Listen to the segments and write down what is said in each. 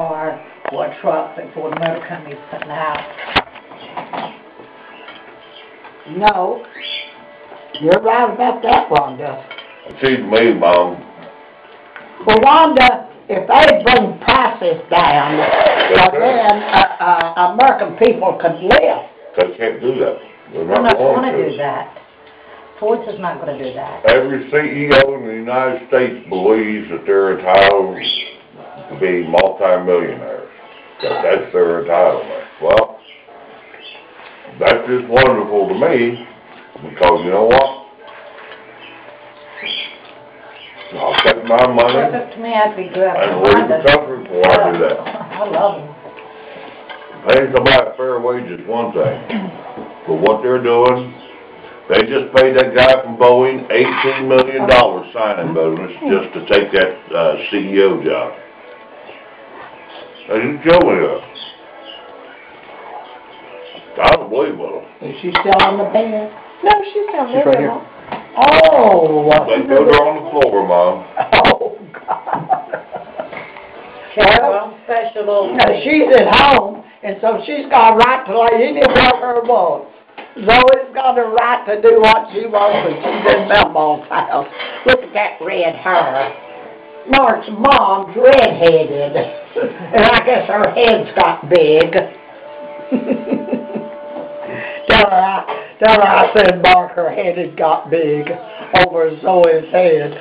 car or a truck that Ford Motor Company's putting out. No, you're right about that, Wanda. Excuse me, Mom. Well, Wanda, if they bring prices down, then American people could live. They can't do that. They're They're not not going going to to. do that. Ford's is not going to do that. Every CEO in the United States believes that they're entitled to be multi-millionaires. That's their entitlement. Well, that's just wonderful to me, because you know what? I'll take my money If it was up to me, I'd be good. and leave the country before I do that. I love them. Paying somebody a fair wage is one thing, but what they're doing, they just paid that guy from Boeing $18 million signing bonus just to take that CEO job. They didn't show me that. I don't believe with them. Is she still on the bed? No, she's down there. She's right here. Oh, They put her on the floor, Mom. oh, God. Well, special little No, she's at home, and so she's got a right to lay anywhere her wants. Zoe's got a right to do what she wants when she's in Melmont's house. Look at that red hair. Mark's mom's red-headed, and I guess her head's got big. Tell her I said Mark, her head had got big over Zoe's head.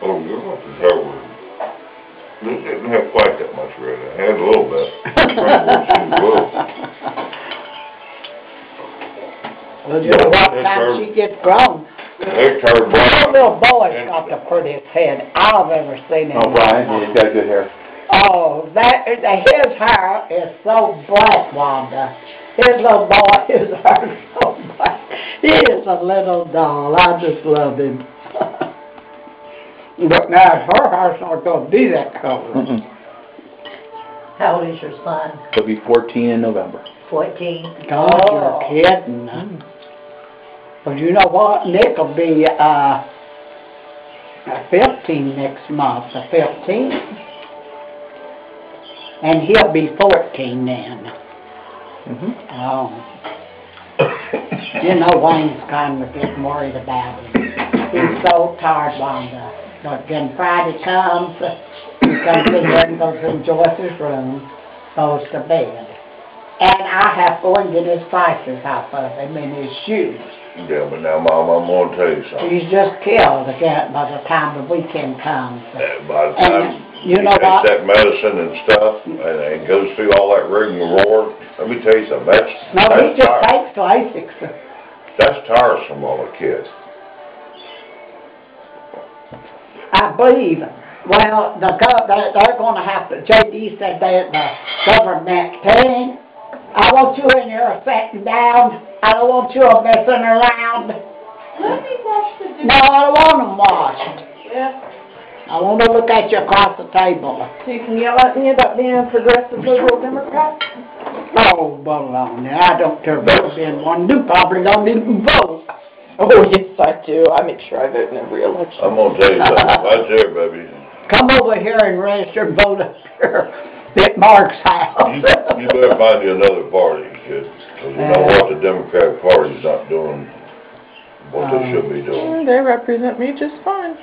Oh, your hair was, it didn't have quite that much red. It had a little bit. Well, you know what time she gets grown. That little boy's got the prettiest head I've ever seen in Oh, my Brian, life. he's got good hair. Oh, his hair is so black, Wanda. His little boy, his hair is so black. He is a little doll. I just love him. But now her hair's not going to be that color. How old is your son? He'll be 14 in November. 14. God, you're kidding. But you know what? Nick will be 15 next month, the 15th. And he'll be 14 then. Oh. You know, Wayne's kind of getting worried about him. He's so tired, Wanda. But then Friday comes, he comes in there and goes in Joyce's room, goes to bed. And I have to go and get his prices off of him and his shoes. Yeah, but now, Mom, I'm going to tell you something. He's just killed again by the time the weekend comes. By the time you know takes what? that medicine and stuff, and goes through all that rigmarole, let me tell you something, No, he just takes Lasix. That's tiresome on a kid. I believe. Well, they're going to have to, J.D. said that the government thing. I want you in here sitting down. I don't want you messing around. Let me wash the dishes. No, I don't want them washed. Yeah. I want to look at you across the table. So you can yell at me about being a progressive liberal Democrat? Oh, baloney. I don't care about being one. You probably don't even vote. Oh, yes, I do. I make sure I vote in every election. I'm going to tell you something. Right there, baby. Come over here and register and vote up here at Mark's house. You better find you another party, kid. Because you know what? The Democratic Party's not doing what they should be doing. They represent me just fine.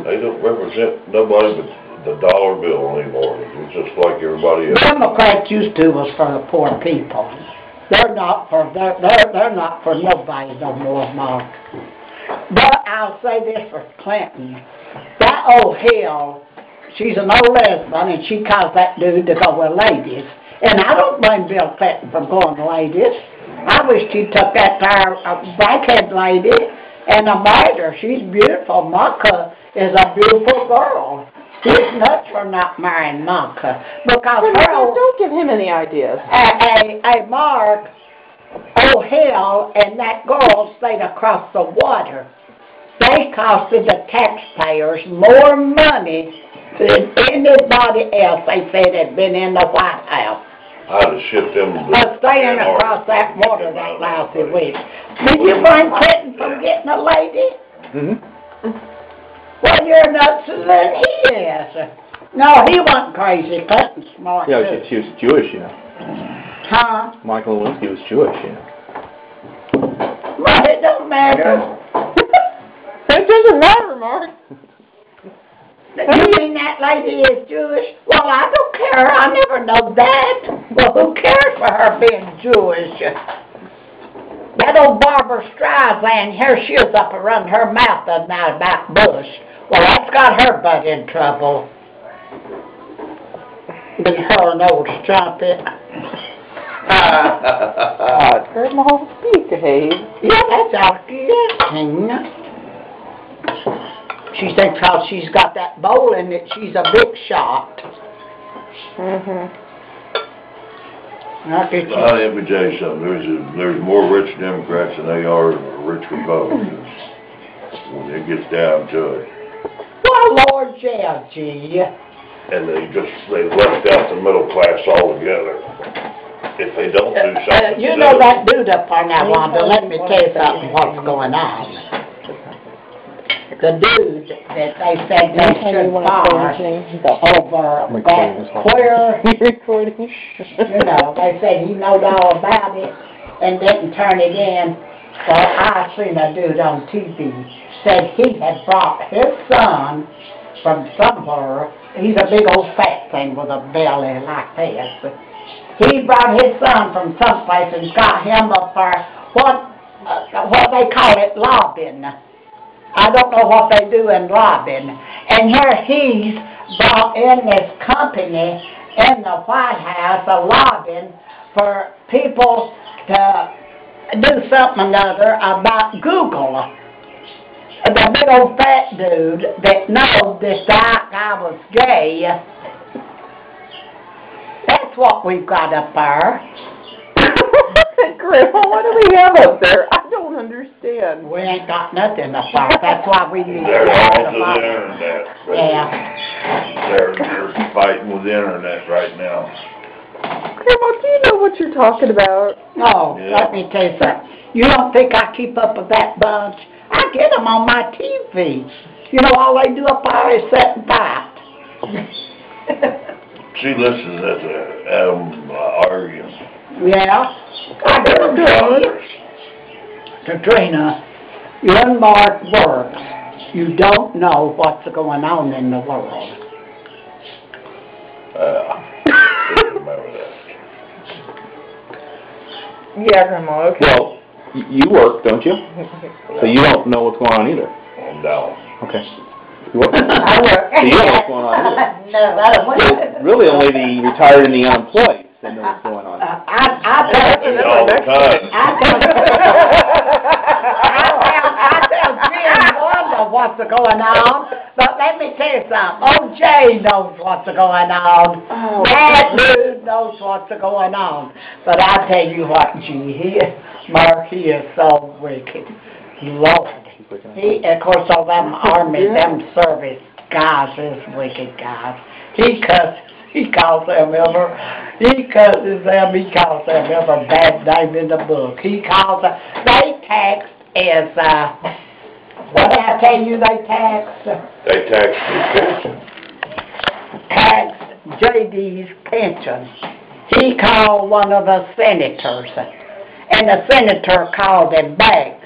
They don't represent nobody but the dollar bill anymore. It's just like everybody else. Democrats used to was for the poor people. They're not for nobody no more, Mark. But I'll say this for Clinton. That old hell, she's an old lesbian, and she caused that dude to go with ladies. And I don't blame Bill Clinton for going with ladies. I wish he took that blackhead lady and married her. She's beautiful. Marka is a beautiful girl. He's nuts for not marrying Marka. Because Don't give him any ideas. Mark, oh hell, and that girl stayed across the water. They costed the taxpayers more money than anybody else they said had been in the White House. I'd have shipped them to staying across that water that lousy week. Did you find Clinton from getting a lady? Mm-hmm. Well, you're nuts than he is. No, he wasn't crazy. Clinton's smart Yeah, too. she was Jewish, you know. Huh? Michael Lewinsky was Jewish, you know. Well, it don't matter. It doesn't matter, Mark. You mean that lady is Jewish? Well, I don't care. I never know that. Well, who cares for her being Jewish? That old Barbara Streisand, here she is up around her mouth the other night about Bush. Well, that's got her butt in trouble. With her and old strumpet. Grandma, speak, Dave. Yeah, that's out there. She thinks how she's got that bowling that she's a big shot. Mm-hmm. Let me tell you something, there's more rich Democrats than they are rich Republicans, when it gets down to it. Well, Lord, yeah, gee. And they left out the middle class altogether. If they don't do something. You know that dude up on that Wanda, let me tell you something what's going on. The dude that they said they should fire over that queer, recording. you know, they said he knowed all about it and didn't turn it in. Well, I seen a dude on TV said he had brought his son from somewhere. He's a big old fat thing with a belly like this. He brought his son from someplace and got him up for what they call it, lobbying. I don't know what they do in lobbying. And here he's brought in this company in the White House, lobbying for people to do something or other about Google. The big old fat dude that knows this guy was gay. That's what we've got up there. Grandma, what do we have up there? I don't understand. We ain't got nothing up there. That's why we need to They're get all the to the internet. Yeah. They're fighting with the internet right now. Grandma, do you know what you're talking about? No, Yeah. let me tell you something. You don't think I keep up with that bunch? I get them on my TV. You know, all they do up there is sit and fight. She listens to arguing. Yeah. I do. Katrina, you and Mark works. You don't know what's going on in the world. Remember that. Yeah, Grandma, okay. Well, you work, don't you? So you don't know what's going on either. I'm down. Okay. You work? I work. So you know what's going on either. No, I don't want Well, really only the retired and the unemployed that know what's going on. I tell All the time. I tell Jim Wanda what's going on, but let me tell you something. Old Jay knows what's going on. Oh, That dude knows what's going on. But I tell you what, G, Mark, he is so wicked. Lord. He, of course, all them army, them service guys is wicked guys. He calls them every bad name in the book. He calls them, they tax as, what did I tell you they tax? They tax me. Tax JD's pension. He called one of the senators, and the senator called him back.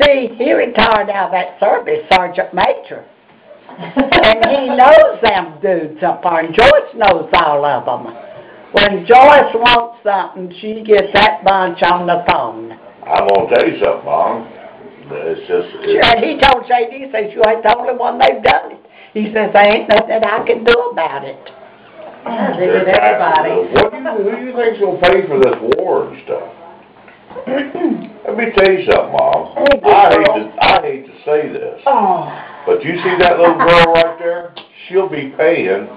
See, he retired out of that service, Sergeant Major. And he knows them dudes up there, and Joyce knows all of them. When Joyce wants something, she gets that bunch on the phone. I'm gonna tell you something, Mom. It's just... Sure, he told JD, he says, you ain't the only one they've done it. He says, there ain't nothing I can do about it. They did everybody. Who do you think's gonna pay for this war and stuff? Let me tell you something, Mom. I hate to say this, Oh, but you see that little girl right there? She'll be paying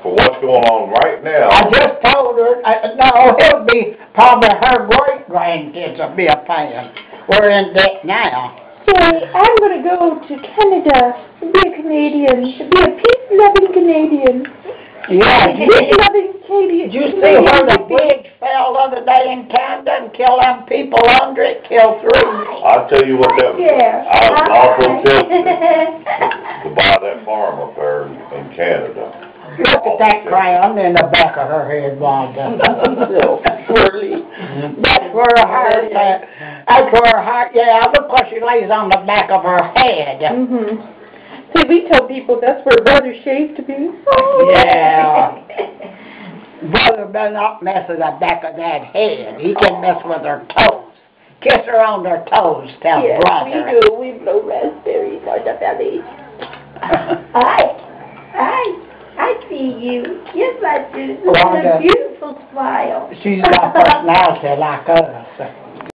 for what's going on right now. I just told her, no, it'll be probably her great-grandkids will be a paying. We're in debt now. Say, I'm going to go to Canada and be a Canadian, to be a peace-loving Canadian. Yeah, Katie, did you see where the bridge fell the other day in Canada and killed them people under it, killed 3? I'll tell you what that was, Yeah. I was awful tempted to buy that farm up there in Canada. Look at that crown in the back of her head, Wanda. So swirly. That's where her heart, that's where her heart, yeah, look where she lays on the back of her head. Mhm. See, we tell people that's where brother shaved to be. Yeah. Brother better not mess with the back of that head. He can mess with her toes. Kiss her on her toes, tell Yes, brother. we do. We blow raspberries on the belly. I see you. Yes, I do. Wanda. It's a beautiful smile. She's got personality like us.